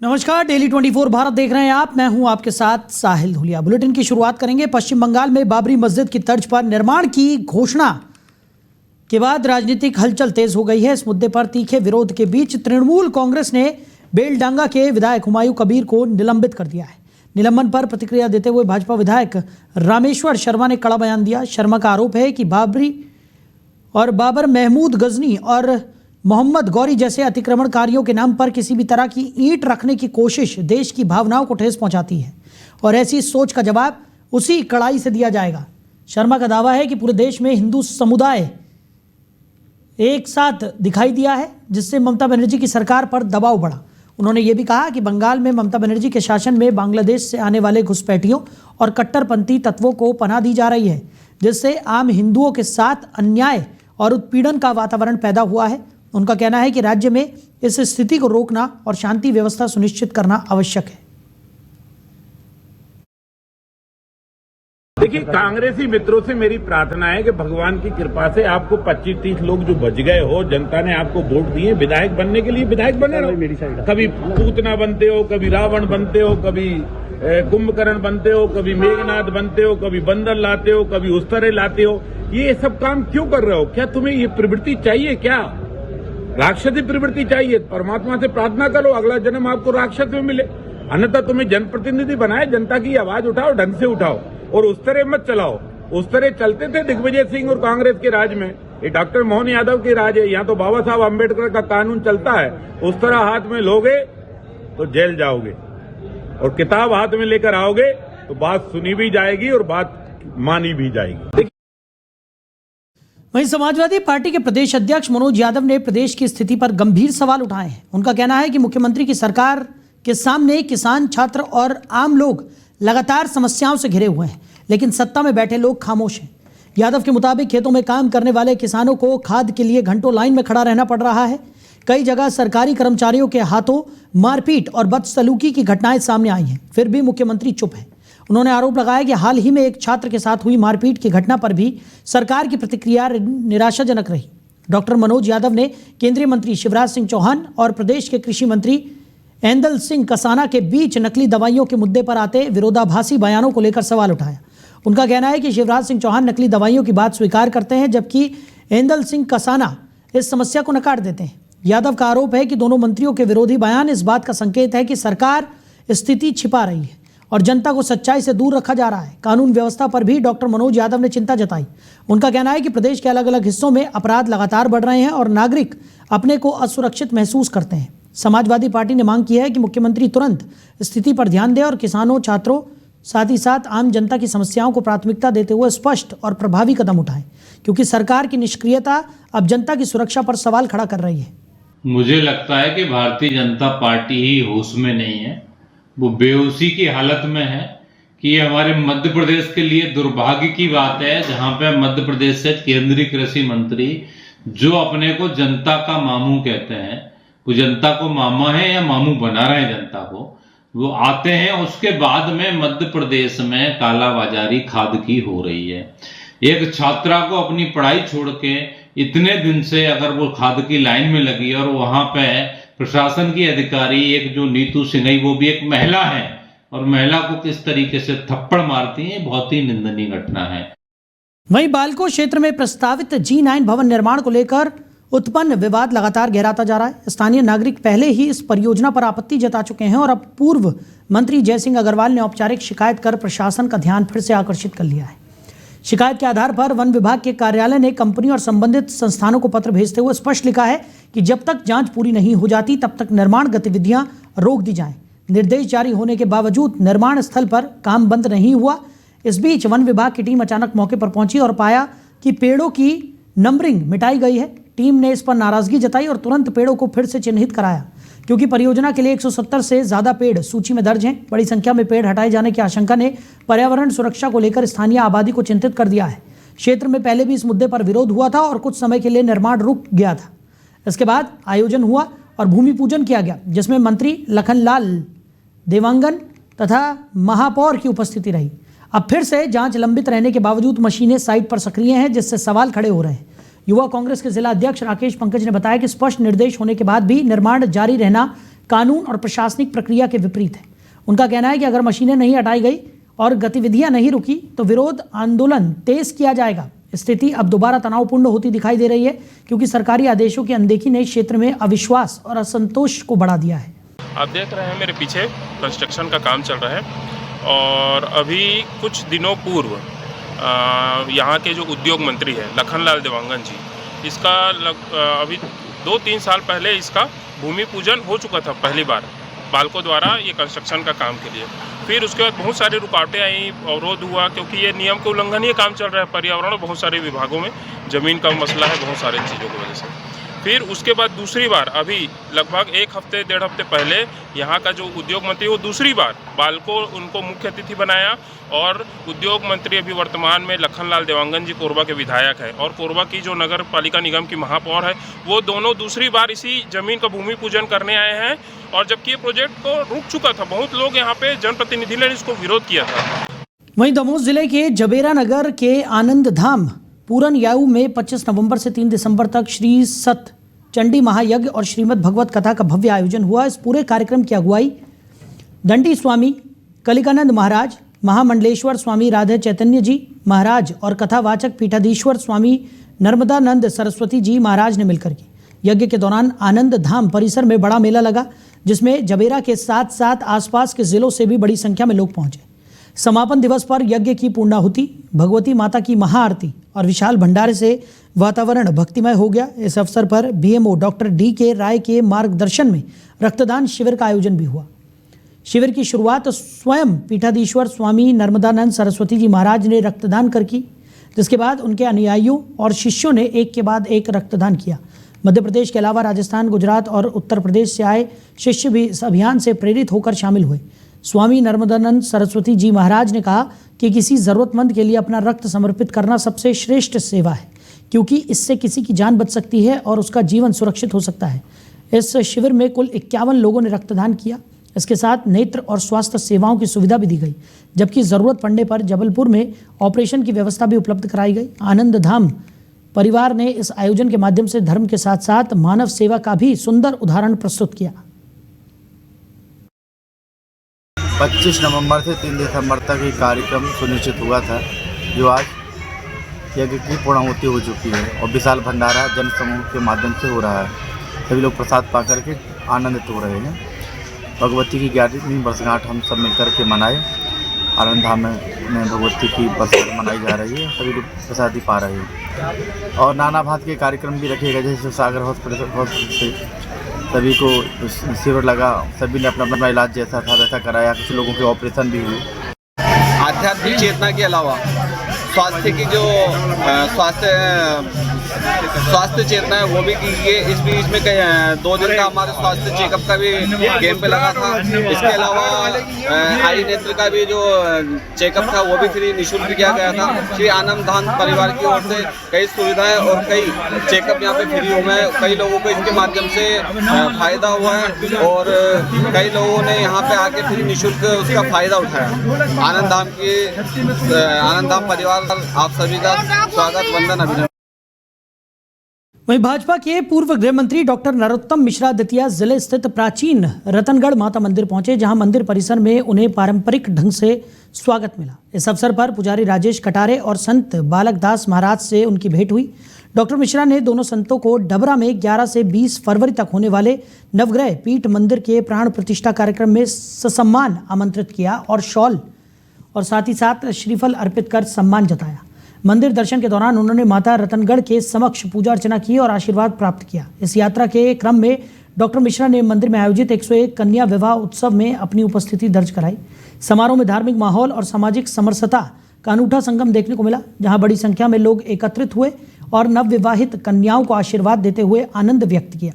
नमस्कार, डेली 24 भारत देख रहे हैं आप। मैं हूं आपके साथ साहिल धुलिया। बुलेटिन की शुरुआत करेंगे। पश्चिम बंगाल में बाबरी मस्जिद की तर्ज पर निर्माण की घोषणा के बाद राजनीतिक हलचल तेज हो गई है। इस मुद्दे पर तीखे विरोध के बीच तृणमूल कांग्रेस ने बेलडांगा के विधायक हुमायूं कबीर को निलंबित कर दिया है। निलंबन पर प्रतिक्रिया देते हुए भाजपा विधायक रामेश्वर शर्मा ने कड़ा बयान दिया। शर्मा का आरोप है कि बाबर महमूद गजनी और मोहम्मद गौरी जैसे अतिक्रमणकारियों के नाम पर किसी भी तरह की ईंट रखने की कोशिश देश की भावनाओं को ठेस पहुंचाती है और ऐसी सोच का जवाब उसी कड़ाई से दिया जाएगा। शर्मा का दावा है कि पूरे देश में हिंदू समुदाय एक साथ दिखाई दिया है, जिससे ममता बनर्जी की सरकार पर दबाव बढ़ा। उन्होंने ये भी कहा कि बंगाल में ममता बनर्जी के शासन में बांग्लादेश से आने वाले घुसपैठियों और कट्टरपंथी तत्वों को पनाह दी जा रही है, जिससे आम हिंदुओं के साथ अन्याय और उत्पीड़न का वातावरण पैदा हुआ है। उनका कहना है कि राज्य में इस स्थिति को रोकना और शांति व्यवस्था सुनिश्चित करना आवश्यक है। देखिए, कांग्रेसी मित्रों से मेरी प्रार्थना है कि भगवान की कृपा से आपको 25-30 लोग जो बच गए हो, जनता ने आपको वोट दिए विधायक बनने के लिए, विधायक बने रहो। कभी पूतना बनते हो, कभी रावण बनते हो, कभी कुंभकर्ण बनते हो, कभी मेघनाथ बनते हो, कभी बंदर लाते हो, कभी उस तरह लाते हो। ये सब काम क्यों कर रहे हो? क्या तुम्हें ये प्रवृत्ति चाहिए? क्या राक्षसी प्रवृत्ति चाहिए? परमात्मा से प्रार्थना करो अगला जन्म आपको राक्षस में मिले। अन्यथा तुम्हें जनप्रतिनिधि बनाए, जनता की आवाज उठाओ, ढंग से उठाओ और उस तरह मत चलाओ। उस तरह चलते थे दिग्विजय सिंह और कांग्रेस के राज में। ये डॉक्टर मोहन यादव के राज है। यहाँ तो बाबा साहब अम्बेडकर का कानून चलता है। उस तरह हाथ में लोगे तो जेल जाओगे और किताब हाथ में लेकर आओगे तो बात सुनी भी जाएगी और बात मानी भी जाएगी। वहीं समाजवादी पार्टी के प्रदेश अध्यक्ष मनोज यादव ने प्रदेश की स्थिति पर गंभीर सवाल उठाए हैं। उनका कहना है कि मुख्यमंत्री की सरकार के सामने किसान, छात्र और आम लोग लगातार समस्याओं से घिरे हुए हैं, लेकिन सत्ता में बैठे लोग खामोश हैं। यादव के मुताबिक खेतों में काम करने वाले किसानों को खाद के लिए घंटों लाइन में खड़ा रहना पड़ रहा है। कई जगह सरकारी कर्मचारियों के हाथों मारपीट और बदसलूकी की घटनाएं सामने आई हैं, फिर भी मुख्यमंत्री चुप है। उन्होंने आरोप लगाया कि हाल ही में एक छात्र के साथ हुई मारपीट की घटना पर भी सरकार की प्रतिक्रिया निराशाजनक रही। डॉक्टर मनोज यादव ने केंद्रीय मंत्री शिवराज सिंह चौहान और प्रदेश के कृषि मंत्री ऐंदल सिंह कसाना के बीच नकली दवाइयों के मुद्दे पर आते विरोधाभासी बयानों को लेकर सवाल उठाया। उनका कहना है कि शिवराज सिंह चौहान नकली दवाइयों की बात स्वीकार करते हैं, जबकि ऐंदल सिंह कसाना इस समस्या को नकार देते हैं। यादव का आरोप है कि दोनों मंत्रियों के विरोधी बयान इस बात का संकेत है कि सरकार स्थिति छिपा रही है और जनता को सच्चाई से दूर रखा जा रहा है। कानून व्यवस्था पर भी डॉक्टर मनोज यादव ने चिंता जताई। उनका कहना है कि प्रदेश के अलग अलग हिस्सों में अपराध लगातार बढ़ रहे हैं और नागरिक अपने को असुरक्षित महसूस करते हैं। समाजवादी पार्टी ने मांग की है कि मुख्यमंत्री तुरंत स्थिति पर ध्यान दें और किसानों, छात्रों, साथ ही साथ आम जनता की समस्याओं को प्राथमिकता देते हुए स्पष्ट और प्रभावी कदम उठाएं, क्योंकि सरकार की निष्क्रियता अब जनता की सुरक्षा पर सवाल खड़ा कर रही है। मुझे लगता है कि भारतीय जनता पार्टी ही होश में नहीं है, वो बेहोशी की हालत में है। कि ये हमारे मध्य प्रदेश के लिए दुर्भाग्य की बात है, जहां पे मध्य प्रदेश से केंद्रीय कृषि मंत्री जो अपने को जनता का मामू कहते हैं, वो जनता को मामा है या मामू बना रहे हैं जनता को, वो आते हैं उसके बाद में मध्य प्रदेश में कालाबाजारी खाद की हो रही है। एक छात्रा को अपनी पढ़ाई छोड़ के इतने दिन से अगर वो खाद की लाइन में लगी और वहां पे प्रशासन की अधिकारी एक जो नीतू सिंघई, वो भी एक महिला है, और महिला को किस तरीके से थप्पड़ मारती है, बहुत ही निंदनीय घटना है। वहीं बालको क्षेत्र में प्रस्तावित G9 भवन निर्माण को लेकर उत्पन्न विवाद लगातार गहराता जा रहा है। स्थानीय नागरिक पहले ही इस परियोजना पर आपत्ति जता चुके हैं और अब पूर्व मंत्री जयसिंह अग्रवाल ने औपचारिक शिकायत कर प्रशासन का ध्यान फिर से आकर्षित कर लिया है। शिकायत के आधार पर वन विभाग के कार्यालय ने कंपनी और संबंधित संस्थानों को पत्र भेजते हुए स्पष्ट लिखा है कि जब तक जांच पूरी नहीं हो जाती तब तक निर्माण गतिविधियां रोक दी जाएं। निर्देश जारी होने के बावजूद निर्माण स्थल पर काम बंद नहीं हुआ। इस बीच वन विभाग की टीम अचानक मौके पर पहुंची और पाया कि पेड़ों की नंबरिंग मिटाई गई है। टीम ने इस पर नाराजगी जताई और तुरंत पेड़ों को फिर से चिन्हित कराया, क्योंकि परियोजना के लिए 170 से ज्यादा पेड़ सूची में दर्ज हैं। बड़ी संख्या में पेड़ हटाए जाने की आशंका ने पर्यावरण सुरक्षा को लेकर स्थानीय आबादी को चिंतित कर दिया है। क्षेत्र में पहले भी इस मुद्दे पर विरोध हुआ था और कुछ समय के लिए निर्माण रुक गया था। इसके बाद आयोजन हुआ और भूमि पूजन किया गया, जिसमें मंत्री लखनलाल देवांगन तथा महापौर की उपस्थिति रही। अब फिर से जांच लंबित रहने के बावजूद मशीनें साइट पर सक्रिय हैं, जिससे सवाल खड़े हो रहे हैं। युवा कांग्रेस के जिला अध्यक्ष राकेश पंकज ने बताया कि स्पष्ट निर्देश होने के बाद भी निर्माण जारी रहना कानून और प्रशासनिक प्रक्रिया के विपरीत है। उनका कहना है कि अगर मशीनें नहीं हटाई गई और गतिविधियां नहीं रुकी तो विरोध आंदोलन तेज किया जाएगा। स्थिति अब दोबारा तनावपूर्ण होती दिखाई दे रही है क्योंकि सरकारी आदेशों की अनदेखी ने क्षेत्र में अविश्वास और असंतोष को बढ़ा दिया है। आप देख रहे हैं मेरे पीछे कंस्ट्रक्शन का काम चल रहा है और अभी कुछ दिनों पूर्व यहाँ के जो उद्योग मंत्री हैं लखनलाल देवांगन जी, इसका अभी 2-3 साल पहले इसका भूमि पूजन हो चुका था पहली बार बालकों द्वारा ये कंस्ट्रक्शन का काम के लिए। फिर उसके बाद बहुत सारी रुकावटें आई, अवरोध हुआ क्योंकि ये नियम के उल्लंघन ये काम चल रहा है पर्यावरण और बहुत सारे विभागों में ज़मीन का मसला है, बहुत सारी चीज़ों की वजह से। फिर उसके बाद दूसरी बार अभी लगभग 1 हफ्ते 1.5 हफ्ते पहले यहाँ का जो उद्योग मंत्री वो दूसरी बार बालको उनको मुख्य अतिथि बनाया और उद्योग मंत्री अभी वर्तमान में लखनलाल देवांगन जी कोरबा के विधायक है और कोरबा की जो नगर पालिका निगम की महापौर है वो दोनों दूसरी बार इसी जमीन का भूमि पूजन करने आए हैं। और जबकि ये प्रोजेक्ट को रुक चुका था, बहुत लोग यहाँ पे जनप्रतिनिधि ने इसको विरोध किया था। वहीं दमोह जिले के जबेरा नगर के आनंद धाम पूरन याऊ में 25 नवंबर से 3 दिसंबर तक श्री सत चंडी महायज्ञ और श्रीमद् भगवत कथा का भव्य आयोजन हुआ। इस पूरे कार्यक्रम की अगुवाई दंडी स्वामी कलिकानंद महाराज, महामंडलेश्वर स्वामी राधा चैतन्य जी महाराज और कथावाचक पीठाधीश्वर स्वामी नर्मदानंद सरस्वती जी महाराज ने मिलकर की। यज्ञ के दौरान आनंद धाम परिसर में बड़ा मेला लगा जिसमें जबेरा के साथ साथ आसपास के जिलों से भी बड़ी संख्या में लोग पहुंचे। समापन दिवस पर यज्ञ की पूर्णाहुति, भगवती माता की महाआरती और विशाल भंडारे से वातावरण भक्तिमय हो गया। इस अवसर पर बीएमओ डॉक्टर डी.के. राय के मार्गदर्शन में रक्तदान शिविर का आयोजन भी हुआ। शिविर की शुरुआत स्वयं पीठाधीश्वर स्वामी नर्मदानंद सरस्वती जी महाराज ने रक्तदान कर की, जिसके बाद उनके अनुयायियों और शिष्यों ने एक के बाद एक रक्तदान किया। मध्य प्रदेश के अलावा राजस्थान, गुजरात और उत्तर प्रदेश से आए शिष्य भी इस अभियान से प्रेरित होकर शामिल हुए। स्वामी नर्मदानंद सरस्वती जी महाराज ने कहा कि किसी ज़रूरतमंद के लिए अपना रक्त समर्पित करना सबसे श्रेष्ठ सेवा है क्योंकि इससे किसी की जान बच सकती है और उसका जीवन सुरक्षित हो सकता है। इस शिविर में कुल 51 लोगों ने रक्तदान किया। इसके साथ नेत्र और स्वास्थ्य सेवाओं की सुविधा भी दी गई, जबकि ज़रूरत पड़ने पर जबलपुर में ऑपरेशन की व्यवस्था भी उपलब्ध कराई गई। आनंद धाम परिवार ने इस आयोजन के माध्यम से धर्म के साथ साथ मानव सेवा का भी सुंदर उदाहरण प्रस्तुत किया। 25 नवंबर से 3 दिसंबर तक ये कार्यक्रम सुनिश्चित हुआ था, जो आज यज्ञ की पूर्णाहुति हो चुकी है और विशाल भंडारा जन समूह के माध्यम से हो रहा है। सभी लोग प्रसाद पा करके आनंदित हो रहे हैं। भगवती की 11वीं वर्षगांठ हम सब मिलकर के मनाए। आनंद धाम में भगवती की वर्षगांठ मनाई जा रही है, सभी लोग प्रसादी पा रहे हैं और नाना भांति के कार्यक्रम भी रखे गए, जैसे सागर हॉस्पिटल से सभी को शिविर लगा, सभी ने अपना अपना इलाज जैसा था वैसा कराया। कुछ लोगों के ऑपरेशन भी हुए। आध्यात्मिक चेतना के अलावा स्वास्थ्य की जो स्वास्थ्य चेतना है वो भी की है। इस बीच में 2 दिन का हमारे स्वास्थ्य चेकअप का भी कैंप लगा था। इसके अलावा आई नेत्र का भी जो चेकअप था वो भी फ्री निःशुल्क किया गया था। श्री आनंद धाम परिवार की ओर से कई सुविधाएं और कई चेकअप यहाँ पे फ्री हुए हैं। कई लोगों को इसके माध्यम से फायदा हुआ है और कई लोगों ने यहाँ पे आके फ्री निःशुल्क उसका फायदा उठाया। आनंद धाम परिवार आप सभी का स्वागत, वंदन, अभिनंदन। वहीं भाजपा के पूर्व गृह मंत्री डॉक्टर नरोत्तम मिश्रा दतिया जिले स्थित प्राचीन रतनगढ़ माता मंदिर पहुंचे, जहां मंदिर परिसर में उन्हें पारंपरिक ढंग से स्वागत मिला। इस अवसर पर पुजारी राजेश कटारे और संत बालक दास महाराज से उनकी भेंट हुई। डॉक्टर मिश्रा ने दोनों संतों को डबरा में 11 से 20 फरवरी तक होने वाले नवग्रह पीठ मंदिर के प्राण प्रतिष्ठा कार्यक्रम में ससम्मान आमंत्रित किया और शॉल और साथ ही साथ श्रीफल अर्पित कर सम्मान जताया। मंदिर दर्शन के दौरान उन्होंने माता रतनगढ़ के समक्ष पूजा अर्चना की और आशीर्वाद प्राप्त किया। इस यात्रा के क्रम में डॉक्टर मिश्रा ने मंदिर में आयोजित 101 कन्या विवाह उत्सव में अपनी उपस्थिति दर्ज कराई। समारोह में धार्मिक माहौल और सामाजिक समरसता का अनूठा संगम देखने को मिला, जहां बड़ी संख्या में लोग एकत्रित हुए और नवविवाहित कन्याओं को आशीर्वाद देते हुए आनंद व्यक्त किया।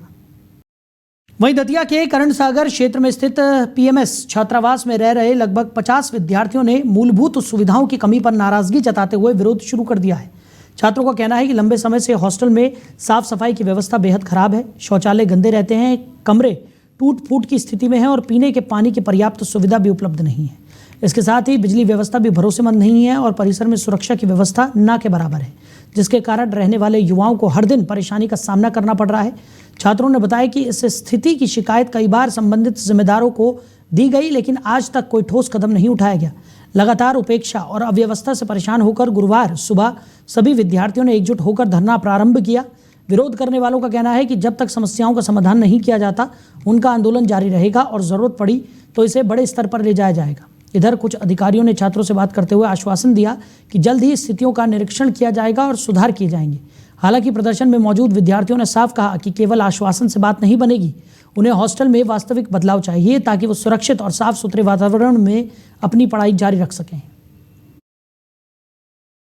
वहीं दतिया के करण सागर क्षेत्र में स्थित पीएमएस छात्रावास में रह रहे लगभग 50 विद्यार्थियों ने मूलभूत सुविधाओं की कमी पर नाराजगी जताते हुए विरोध शुरू कर दिया है। छात्रों का कहना है कि लंबे समय से हॉस्टल में साफ सफाई की व्यवस्था बेहद खराब है, शौचालय गंदे रहते हैं, कमरे टूट फूट की स्थिति में हैं और पीने के पानी की पर्याप्त सुविधा भी उपलब्ध नहीं है। इसके साथ ही बिजली व्यवस्था भी भरोसेमंद नहीं है और परिसर में सुरक्षा की व्यवस्था ना के बराबर है, जिसके कारण रहने वाले युवाओं को हर दिन परेशानी का सामना करना पड़ रहा है। छात्रों ने बताया कि इस स्थिति की शिकायत कई बार संबंधित जिम्मेदारों को दी गई, लेकिन आज तक कोई ठोस कदम नहीं उठाया गया। लगातार उपेक्षा और अव्यवस्था से परेशान होकर गुरुवार सुबह सभी विद्यार्थियों ने एकजुट होकर धरना प्रारंभ किया। विरोध करने वालों का कहना है कि जब तक समस्याओं का समाधान नहीं किया जाता उनका आंदोलन जारी रहेगा और जरूरत पड़ी तो इसे बड़े स्तर पर ले जाया जाएगा। इधर कुछ अधिकारियों ने छात्रों से बात करते हुए आश्वासन दिया कि जल्द ही स्थितियों का निरीक्षण किया जाएगा और सुधार किए जाएंगे। हालांकि प्रदर्शन में मौजूद विद्यार्थियों ने साफ कहा कि केवल आश्वासन से बात नहीं बनेगी, उन्हें हॉस्टल में वास्तविक बदलाव चाहिए ताकि वो सुरक्षित और साफ सुथरे वातावरण में अपनी पढ़ाई जारी रख सकें।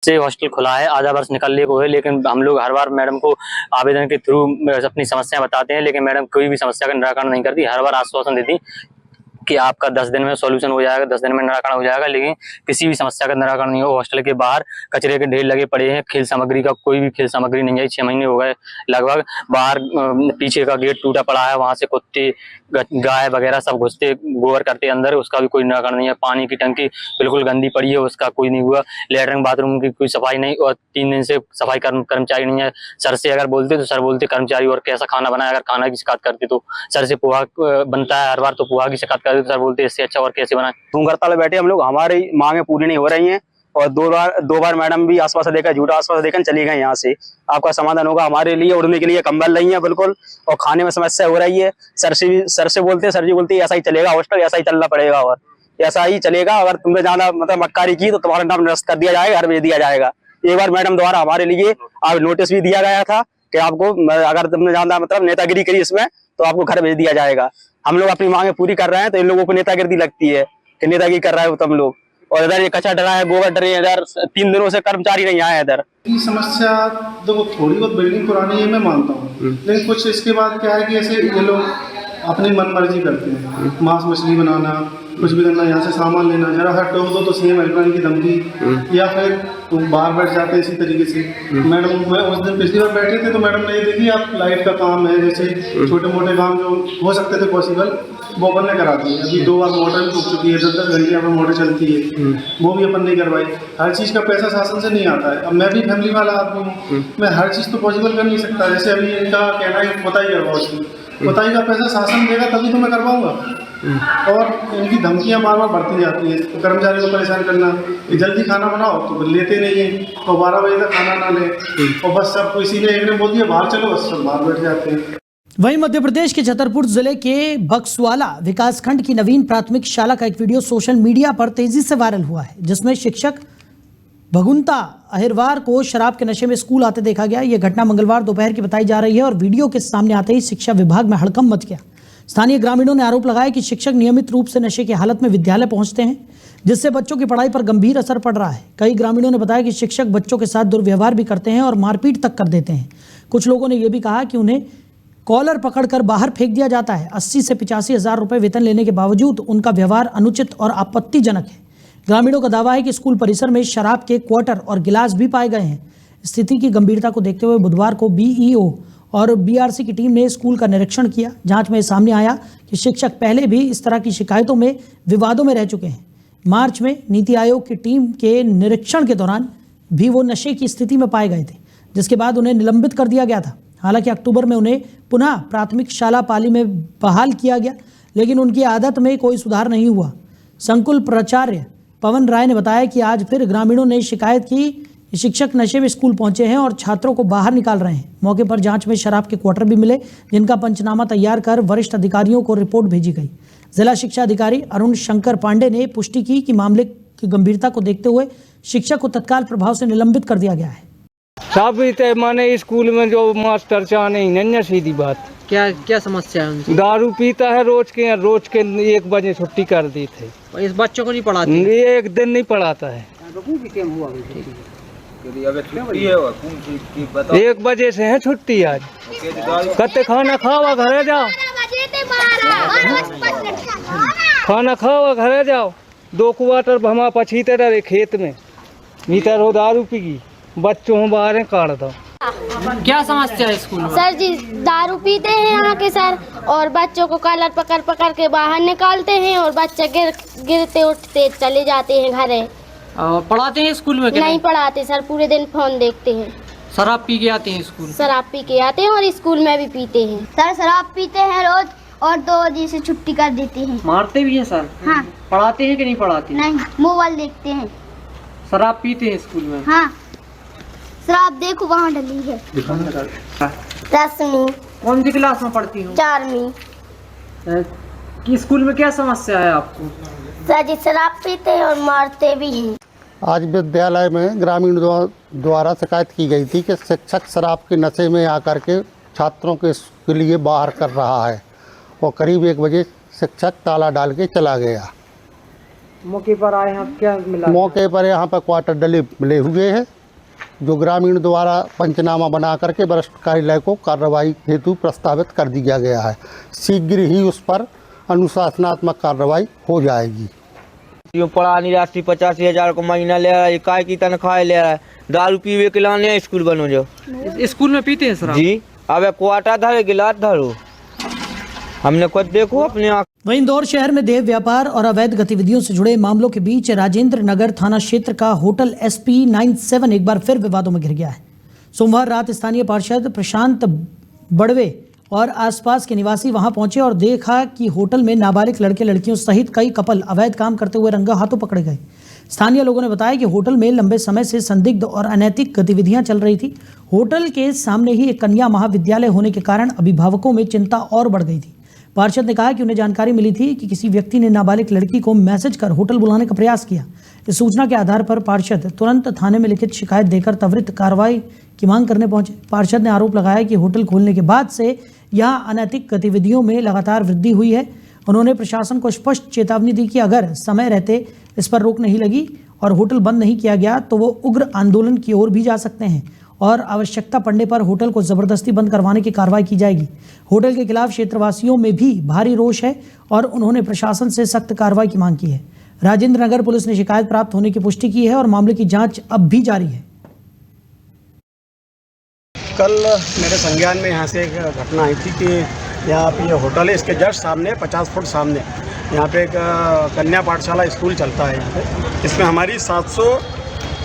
से हॉस्टल खुला है, आधा वर्ष निकलने को है, लेकिन हम लोग हर बार मैडम को आवेदन के थ्रू अपनी समस्या बताते हैं, लेकिन मैडम कोई भी समस्या का निराकरण नहीं करती। हर बार आश्वासन देती कि आपका 10 दिन में सॉल्यूशन हो जाएगा, 10 दिन में निराकरण हो जाएगा, लेकिन किसी भी समस्या का निराकरण नहीं हो। हॉस्टल के बाहर कचरे के ढेर लगे पड़े हैं, खेल सामग्री का कोई भी खेल सामग्री नहीं है। 6 महीने हो गए लगभग। बाहर पीछे का गेट टूटा पड़ा है, वहां से कुत्ते गाय वगैरह सब घुसते गोबर करते अंदर, उसका भी कोई निराकरण नहीं है। पानी की टंकी बिल्कुल गंदी पड़ी है, उसका कोई नहीं हुआ। लेटरिन बाथरूम की कोई सफाई नहीं, और 3 दिन से सफाई कर्मचारी नहीं है। सर से अगर बोलते तो सर बोलते कर्मचारी और कैसा खाना बनाया, अगर खाना की शिकायत करते तो सर से पोहा बनता है हर बार, तो पोहा की शिकायत करते तो सर बोलते इससे अच्छा और कैसे बनाए। धूम हड़ताल बैठे हम लोग, हमारी मांगे पूरी नहीं हो रही हैं, और दो बार मैडम भी आश्वासन देकर झूठा आश्वासन देकर चली गए। यहाँ से आपका समाधान होगा, हमारे लिए उड़ने के लिए कंबल नहीं है बिल्कुल, और खाने में समस्या हो रही है। सर से बोलते, सर जी बोलते ऐसा ही चलेगा, हॉस्टल ऐसा ही चलना पड़ेगा और ऐसा ही चलेगा। अगर तुमने ज्यादा मतलब मक्कारी की तो तुम्हारा नाम निरस्त कर दिया जाएगा, घर भेज दिया जाएगा। एक बार मैडम द्वारा हमारे लिए नोटिस भी दिया गया था कि आपको अगर तुमने ज्यादा मतलब नेतागिरी करी इसमें तो आपको घर भेज दिया जाएगा। हम लोग अपनी मांगे पूरी कर रहे हैं, तो इन लोगों को नेतागिरी लगती है कि नेतागिरी कर रहा है तुम लोग। और इधर ये कचरा डरा है, गोबर डरे, इधर 3 दिनों से कर्मचारी नहीं आए। इधर की समस्या देखो, थोड़ी बहुत बिल्डिंग पुरानी है मैं मानता हूँ, लेकिन कुछ इसके बाद क्या है कि ऐसे ये लोग अपनी मनमर्जी करते हैं। मांस मछली बनाना, कुछ भी करना, यहाँ से सामान लेना, जरा हर टोक दो तो सीएम हेल्पलाइन की धमकी, या फिर तो बाहर बैठ जाते हैं इसी तरीके से। मैडम मैं उस दिन पिछली बार बैठे थे तो मैडम ने ये देखी आप लाइट का काम है, जैसे छोटे मोटे काम जो हो सकते थे पॉसिबल वो अपन ने करा दी। अभी 2 बार मोटर भी टूट चुकी है, 10-10 घंटे यहाँ पर मोटर चलती है, वो भी अपन नहीं करवाई। हर चीज़ का पैसा शासन से नहीं आता है। अब मैं भी फैमिली वाला आदमी हूँ, मैं हर चीज़ तो पॉसिबल कर नहीं सकता। जैसे अभी इनका कहना है पुताई करवाओ, उसकी पुताई का पैसा शासन देगा तभी तो मैं करवाऊँगा, और इनकी धमकियां बार बार बढ़ती जाती हैं। तो कर्मचारी को परेशान करना कि जल्दी खाना बनाओ तो फिर लेते नहीं है, तो 12 बजे तक खाना ना ले, और बस सबको इसीलिए एक ने बोल दिया बाहर चलो, बस सब बाहर बैठ जाते हैं। वहीं मध्य प्रदेश के छतरपुर जिले के बक्सवाला विकासखंड की नवीन प्राथमिक शाला का एक वीडियो सोशल मीडिया पर तेजी से वायरल हुआ है, जिसमें शिक्षक भगुंता अहिरवार को शराब के नशे में स्कूल आते देखा गया। यह घटना मंगलवार दोपहर की बताई जा रही है और वीडियो के सामने आते ही शिक्षा विभाग में हड़कंप मच गया। स्थानीय ग्रामीणों ने आरोप लगाया कि शिक्षक नियमित रूप से नशे की हालत में विद्यालय पहुंचते हैं, जिससे बच्चों की पढ़ाई पर गंभीर असर पड़ रहा है। कई ग्रामीणों ने बताया कि शिक्षक बच्चों के साथ दुर्व्यवहार भी करते हैं और मारपीट तक कर देते हैं। कुछ लोगों ने यह भी कहा कि उन्हें कॉलर पकड़कर बाहर फेंक दिया जाता है। 80 से 85 हज़ार रुपये वेतन लेने के बावजूद उनका व्यवहार अनुचित और आपत्तिजनक है। ग्रामीणों का दावा है कि स्कूल परिसर में शराब के क्वार्टर और गिलास भी पाए गए हैं। स्थिति की गंभीरता को देखते हुए बुधवार को बीईओ और बीआरसी की टीम ने स्कूल का निरीक्षण किया। जांच में सामने आया कि शिक्षक पहले भी इस तरह की शिकायतों में विवादों में रह चुके हैं। मार्च में नीति आयोग की टीम के निरीक्षण के दौरान भी वो नशे की स्थिति में पाए गए थे, जिसके बाद उन्हें निलंबित कर दिया गया था। हालांकि अक्टूबर में उन्हें पुनः प्राथमिक शाला पाली में बहाल किया गया, लेकिन उनकी आदत में कोई सुधार नहीं हुआ। संकुल प्राचार्य पवन राय ने बताया कि आज फिर ग्रामीणों ने शिकायत की शिक्षक नशे में स्कूल पहुंचे हैं और छात्रों को बाहर निकाल रहे हैं। मौके पर जांच में शराब के क्वार्टर भी मिले, जिनका पंचनामा तैयार कर वरिष्ठ अधिकारियों को रिपोर्ट भेजी गई। जिला शिक्षा अधिकारी अरुण शंकर पांडे ने पुष्टि की कि मामले की गंभीरता को देखते हुए शिक्षक को तत्काल प्रभाव से निलंबित कर दिया गया है। सब माने स्कूल में जो मास्टर चाहे नहीं, सीधी बात। क्या समस्या है उनकी? दारू पीता है रोज के 1 बजे छुट्टी कर दी थे। इस बच्चों को नहीं पढ़ाते? एक दिन नहीं पढ़ाता है। 1 बजे से है छुट्टी आज। कते खाना खावा घरे जाओ, खाना खावा घरे जाओ। 2 क्वार्टर भमा पछीते रहे खेत में, मीटर हो दारू पी, बच्चों बाहर काट दो। क्या समस्या है स्कूल में? सर जी दारू पीते हैं यहाँ के सर, और बच्चों को कॉलर पकड़ पकड़ के बाहर निकालते हैं और बच्चे गिरते उठते चले जाते हैं घरे। और पढ़ाते हैं स्कूल में? नहीं पढ़ाते सर, पूरे दिन फोन देखते हैं। शराब पी के आते हैं स्कूल? शराब पी के आते हैं और स्कूल में भी पीते हैं। सर शराब पीते हैं रोज और 2 बजे से छुट्टी कर देते हैं। मारते भी हैं सर? हाँ। पढ़ाते हैं कि नहीं पढ़ाते? नहीं, मोबाइल देखते हैं। शराब पीते हैं स्कूल में? हाँ, शराब देखो वहाँ डली है। 10वीं। कौन सी क्लास में पढ़ती हूँ? 4वीं। कि स्कूल में क्या समस्या है आपको? सर जी शराब पीते हैं और मारते भी हैं। आज विद्यालय में ग्रामीण द्वारा शिकायत की गई थी कि शिक्षक शराब के नशे में आकर के छात्रों के लिए बाहर कर रहा है और करीब 1 बजे शिक्षक ताला डाल के चला गया। मौके पर आए हैं, क्या मिला? मौके पर यहाँ पर क्वार्टर डले मिले हुए हैं, जो ग्रामीण द्वारा पंचनामा बना करके वरिष्ठ कार्यालय को कार्रवाई हेतु प्रस्तावित कर दिया गया है। शीघ्र ही उस पर अनुशासनात्मक कार्रवाई हो जाएगी। जो पढ़ा नहीं राशि 85,000 को महीना ले रहा है, काय की तनख्वाह ले रहा है, दारू पीवे के लाने स्कूल बनो जो। स्कूल में पीते हैं शराब? जी, अब क्वार्टर धरे गिलास धरो, हमने खुद देखो अपने आँख। वहीं इंदौर शहर में देह व्यापार और अवैध गतिविधियों से जुड़े मामलों के बीच राजेंद्र नगर थाना क्षेत्र का होटल SP 97 एक बार फिर विवादों में घिर गया है। सोमवार रात स्थानीय पार्षद प्रशांत बड़वे और आसपास के निवासी वहां पहुंचे और देखा कि होटल में नाबालिग लड़के लड़कियों सहित कई कपल अवैध काम करते हुए रंगा हाथों पकड़े गए। स्थानीय लोगों ने बताया कि होटल में लंबे समय से संदिग्ध और अनैतिक गतिविधियां चल रही थी। होटल के सामने ही एक कन्या महाविद्यालय होने के कारण अभिभावकों में चिंता और बढ़ गई थी। पार्षद ने कहा कि उन्हें जानकारी मिली थी कि किसी व्यक्ति ने नाबालिग लड़की को मैसेज कर होटल बुलाने का प्रयास किया। इस सूचना के आधार पर पार्षद तुरंत थाने में लिखित शिकायत देकर त्वरित कार्रवाई की मांग करने पहुंचे। पार्षद ने आरोप लगाया कि होटल खोलने के बाद से यहां अनैतिक गतिविधियों में लगातार वृद्धि हुई है। उन्होंने प्रशासन को स्पष्ट चेतावनी दी कि अगर समय रहते इस पर रोक नहीं लगी और होटल बंद नहीं किया गया तो वो उग्र आंदोलन की ओर भी जा सकते हैं और आवश्यकता पड़ने पर होटल को जबरदस्ती बंद करवाने की कार्रवाई की जाएगी। होटल के खिलाफ क्षेत्रवासियों में भी भारी रोष है और उन्होंने प्रशासन से सख्त कार्रवाई की मांग की है। राजेंद्र नगर पुलिस ने शिकायत प्राप्त होने की पुष्टि की है और मामले की जांच अब भी जारी है। कल मेरे संज्ञान में यहाँ से एक घटना आई थी कि यहाँ पे ये होटल है, इसके जस्ट सामने 50 फुट सामने यहाँ पे एक कन्या पाठशाला स्कूल चलता है। यहाँ पे इसमें हमारी 700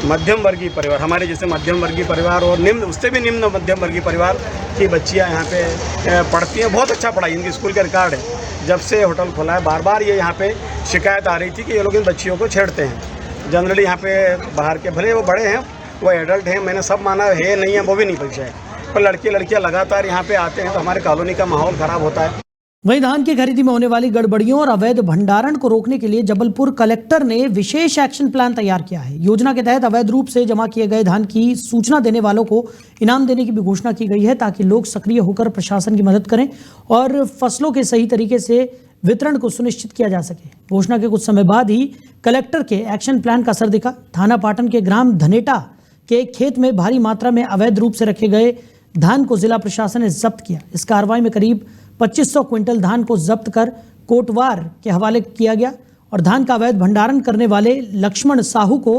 मध्यम वर्गीय परिवार, हमारे जैसे मध्यम वर्गीय परिवार और निम्न, उससे भी निम्न मध्यम वर्गीय परिवार की बच्चियाँ यहाँ पे पढ़ती हैं। बहुत अच्छा पढ़ाई, इनकी स्कूल का रिकॉर्ड है। जब से होटल खुला है बार बार ये यहाँ पे शिकायत आ रही थी कि ये लोग इन बच्चियों को छेड़ते हैं। जनरली यहाँ पे बाहर के, भले वो बड़े हैं, वो एडल्ट हैं, मैंने सब माना है, नहीं है वो भी नहीं पूछा है, पर लड़कियाँ लगातार यहाँ पे आते हैं तो हमारे कॉलोनी का माहौल ख़राब होता है। वहीं धान की खरीदी में होने वाली गड़बड़ियों और अवैध भंडारण को रोकने के लिए जबलपुर कलेक्टर ने विशेष एक्शन प्लान तैयार किया है। योजना के तहत अवैध रूप से जमा किए गए धान की सूचना देने वालों को इनाम देने की भी घोषणा की गई है ताकि लोग सक्रिय होकर प्रशासन की मदद करें और फसलों के सही तरीके से वितरण को सुनिश्चित किया जा सके। घोषणा के कुछ समय बाद ही कलेक्टर के एक्शन प्लान का असर दिखा। थाना पाटन के ग्राम धनेटा के खेत में भारी मात्रा में अवैध रूप से रखे गए धान को जिला प्रशासन ने जब्त किया। इस कार्रवाई में करीब 2500 क्विंटल धान को जब्त कर कोटवार के हवाले किया गया और धान का अवैध भंडारण करने वाले लक्ष्मण साहू को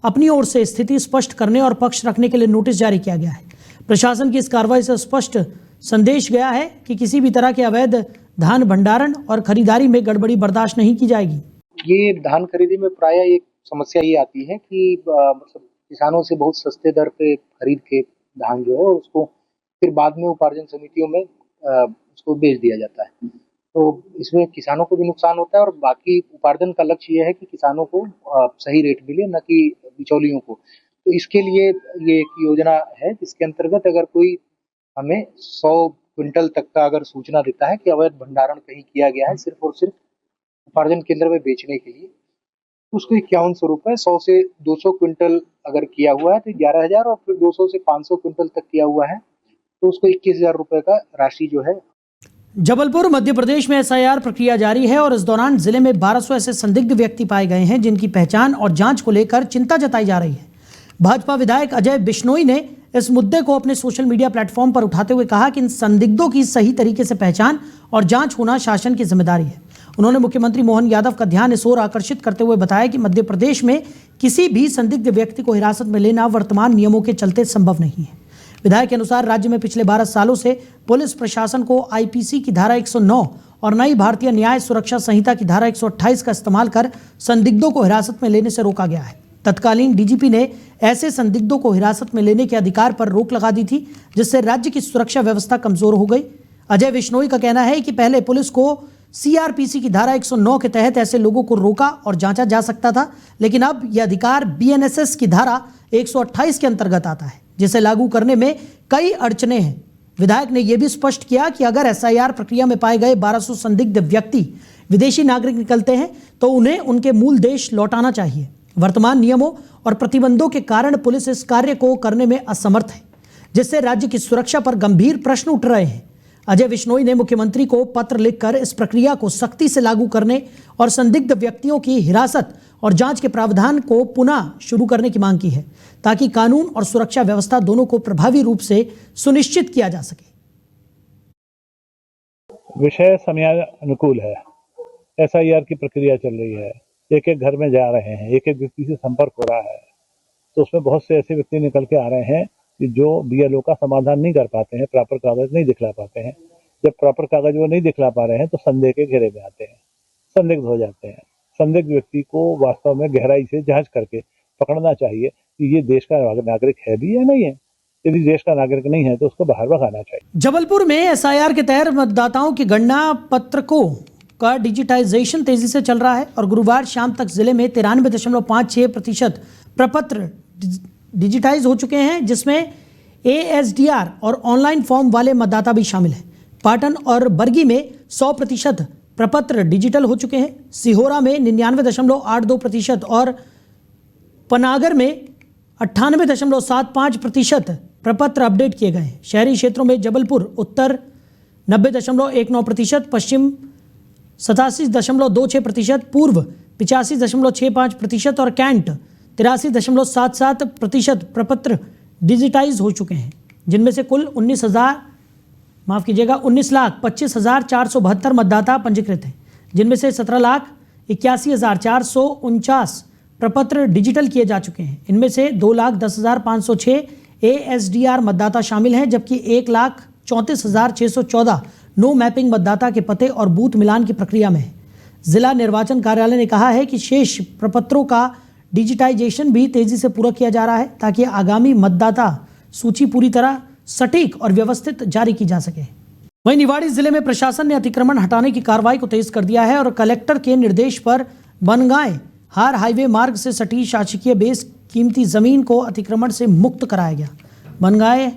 अपनी ओर से स्थिति स्पष्ट करने और पक्ष रखने के लिए नोटिस जारी किया गया है। प्रशासन की इस कार्रवाई से स्पष्ट संदेश गया है कि किसी भी तरह के अवैध धान भंडारण और खरीदारी में गड़बड़ी बर्दाश्त नहीं की जाएगी। ये धान खरीदी में प्रायः एक समस्या ये आती है कि किसानों से बहुत सस्ते दर पे खरीद के धान जो है उसको फिर बाद में उपार्जन समितियों में उसको बेच दिया जाता है। तो इसमें किसानों को भी नुकसान होता है और बाकी उपार्जन का लक्ष्य ये है कि किसानों को सही रेट मिले, न कि बिचौलियों को। तो इसके लिए ये एक योजना है जिसके अंतर्गत अगर कोई हमें 100 क्विंटल तक का अगर सूचना देता है कि अवैध भंडारण कहीं किया गया है सिर्फ और सिर्फ उपार्जन केंद्र में बेचने के लिए, उसको 5100 रुपये, 100 से 200 क्विंटल अगर किया हुआ है तो 11,000 और फिर 200 से 500 क्विंटल तक किया हुआ है तो उसको 21,000 रुपये का राशि जो है। जबलपुर मध्य प्रदेश में SIR प्रक्रिया जारी है और इस दौरान जिले में 1200 ऐसे संदिग्ध व्यक्ति पाए गए हैं जिनकी पहचान और जांच को लेकर चिंता जताई जा रही है। भाजपा विधायक अजय बिश्नोई ने इस मुद्दे को अपने सोशल मीडिया प्लेटफॉर्म पर उठाते हुए कहा कि इन संदिग्धों की सही तरीके से पहचान और जांच होना शासन की जिम्मेदारी है। उन्होंने मुख्यमंत्री मोहन यादव का ध्यान इस ओर आकर्षित करते हुए बताया कि मध्य प्रदेश में किसी भी संदिग्ध व्यक्ति को हिरासत में लेना वर्तमान नियमों के चलते संभव नहीं है। विधायक के अनुसार राज्य में पिछले 12 सालों से पुलिस प्रशासन को आईपीसी की धारा 109 और नई भारतीय न्याय सुरक्षा संहिता की धारा 128 का इस्तेमाल कर संदिग्धों को हिरासत में लेने से रोका गया है। तत्कालीन डीजीपी ने ऐसे संदिग्धों को हिरासत में लेने के अधिकार पर रोक लगा दी थी, जिससे राज्य की सुरक्षा व्यवस्था कमजोर हो गई। अजय विश्नोई का कहना है कि पहले पुलिस को सीआरपीसी की धारा 109 के तहत ऐसे लोगों को रोका और जांचा जा सकता था, लेकिन अब यह अधिकार बीएनएसएस की धारा 128 के अंतर्गत आता है, जिसे लागू करने में कई अड़चने हैं। विधायक ने यह भी स्पष्ट किया कि अगर एसआईआर प्रक्रिया में पाए गए 1200 संदिग्ध व्यक्ति विदेशी नागरिक निकलते हैं तो उन्हें उनके मूल देश लौटाना चाहिए। वर्तमान नियमों और प्रतिबंधों के कारण पुलिस इस कार्य को करने में असमर्थ है, जिससे राज्य की सुरक्षा पर गंभीर प्रश्न उठ रहे हैं। अजय विश्नोई ने मुख्यमंत्री को पत्र लिखकर इस प्रक्रिया को सख्ती से लागू करने और संदिग्ध व्यक्तियों की हिरासत और जांच के प्रावधान को पुनः शुरू करने की मांग की है, ताकि कानून और सुरक्षा व्यवस्था दोनों को प्रभावी रूप से सुनिश्चित किया जा सके। विषय समय अनुकूल है। एसआईआर की प्रक्रिया चल रही है, एक एक घर में जा रहे हैं, एक एक व्यक्ति से संपर्क हो रहा है, तो उसमें बहुत से ऐसे व्यक्ति निकल के आ रहे हैं कि जो बीएलओ का समाधान नहीं कर पाते हैं, प्रॉपर कागज नहीं दिखला पाते हैं। जब प्रॉपर कागज वो नहीं दिखला पा रहे हैं तो संदेह के घेरे में आते हैं, संदिग्ध हो जाते हैं। संदिग्ध व्यक्ति को वास्तव में गहराई से जांच करके पकड़ना चाहिए कि ये देश का नागरिक है भी या नहीं है। यदि देश का नागरिक नहीं है तो उसको बाहर भगाना चाहिए। जबलपुर में एसआईआर के तहत मतदाताओं की गणना पत्रकों का डिजिटाइजेशन तेजी से चल रहा है और गुरुवार शाम तक जिले में 93.56% प्रपत्र डिजिटाइज हो चुके हैं, जिसमें एएसडीआर और ऑनलाइन फॉर्म वाले मतदाता भी शामिल हैं। पाटन और बरगी में 100% प्रपत्र डिजिटल हो चुके हैं। सिहोरा में 99.82% और पनागर में 98.75% प्रपत्र अपडेट किए गए हैं। शहरी क्षेत्रों में जबलपुर उत्तर 90.19%, पश्चिम 87.26%, पूर्व 85.65% और कैंट 83.77% प्रपत्र डिजिटाइज हो चुके हैं, जिनमें से कुल 19,25,472 मतदाता पंजीकृत हैं, जिनमें से 17,81,449 प्रपत्र डिजिटल किए जा चुके हैं। इनमें से 2,10,506 एएसडीआर मतदाता शामिल हैं, जबकि 1,34,614 नो मैपिंग मतदाता के पते और बूथ मिलान की प्रक्रिया में है। जिला निर्वाचन कार्यालय ने कहा है कि शेष प्रपत्रों का डिजिटाइजेशन भी तेजी से पूरा किया जा रहा है, ताकि आगामी मतदाता सूची पूरी तरह सटीक और व्यवस्थित जारी की जा सके। वहीं निवाड़ी जिले में प्रशासन ने अतिक्रमण हटाने की कार्रवाई को तेज कर दिया है और कलेक्टर के निर्देश पर बनगांव हार हाईवे मार्ग से सटी शासकीय बेस कीमती जमीन को अतिक्रमण से मुक्त कराया गया। बनगांव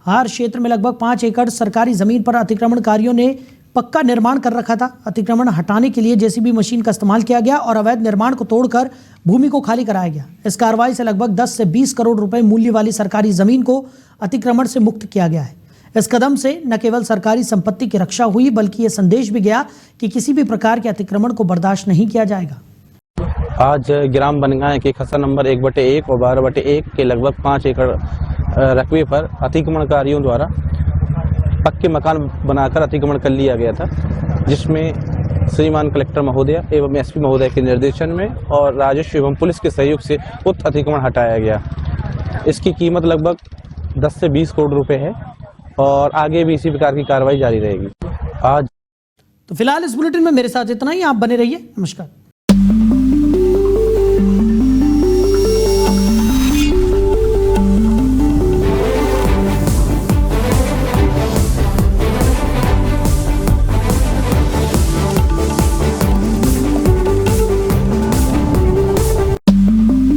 हार क्षेत्र में लगभग 5 एकड़ सरकारी जमीन पर अतिक्रमणकारियों ने पक्का निर्माण कर रखा था। अतिक्रमण हटाने के लिए जेसीबी मशीन का इस्तेमाल किया गया और अवैध निर्माण को तोड़कर भूमि को खाली कराया गया। इस कार्रवाई से लगभग 10 से 20 करोड़ रुपए मूल्य वाली सरकारी जमीन को अतिक्रमण से मुक्त किया गया है। इस कदम से न केवल सरकारी संपत्ति की रक्षा हुई, बल्कि ये संदेश भी गया कि किसी भी प्रकार के अतिक्रमण को बर्दाश्त नहीं किया जाएगा। आज ग्राम बनगांव के खसरा नंबर 1/1 और 12/1 के लगभग 5 एकड़ रकबे पर अतिक्रमणकारियों द्वारा पक्के मकान बनाकर अतिक्रमण कर लिया गया था, जिसमें श्रीमान कलेक्टर महोदय एवं एसपी महोदय के निर्देशन में और राजस्व एवं पुलिस के सहयोग से उक्त अतिक्रमण हटाया गया। इसकी कीमत लगभग 10 से 20 करोड़ रुपए है और आगे भी इसी प्रकार की कार्रवाई जारी रहेगी। आज तो फिलहाल इस बुलेटिन में मेरे साथ इतना ही। आप बने रहिए। नमस्कार।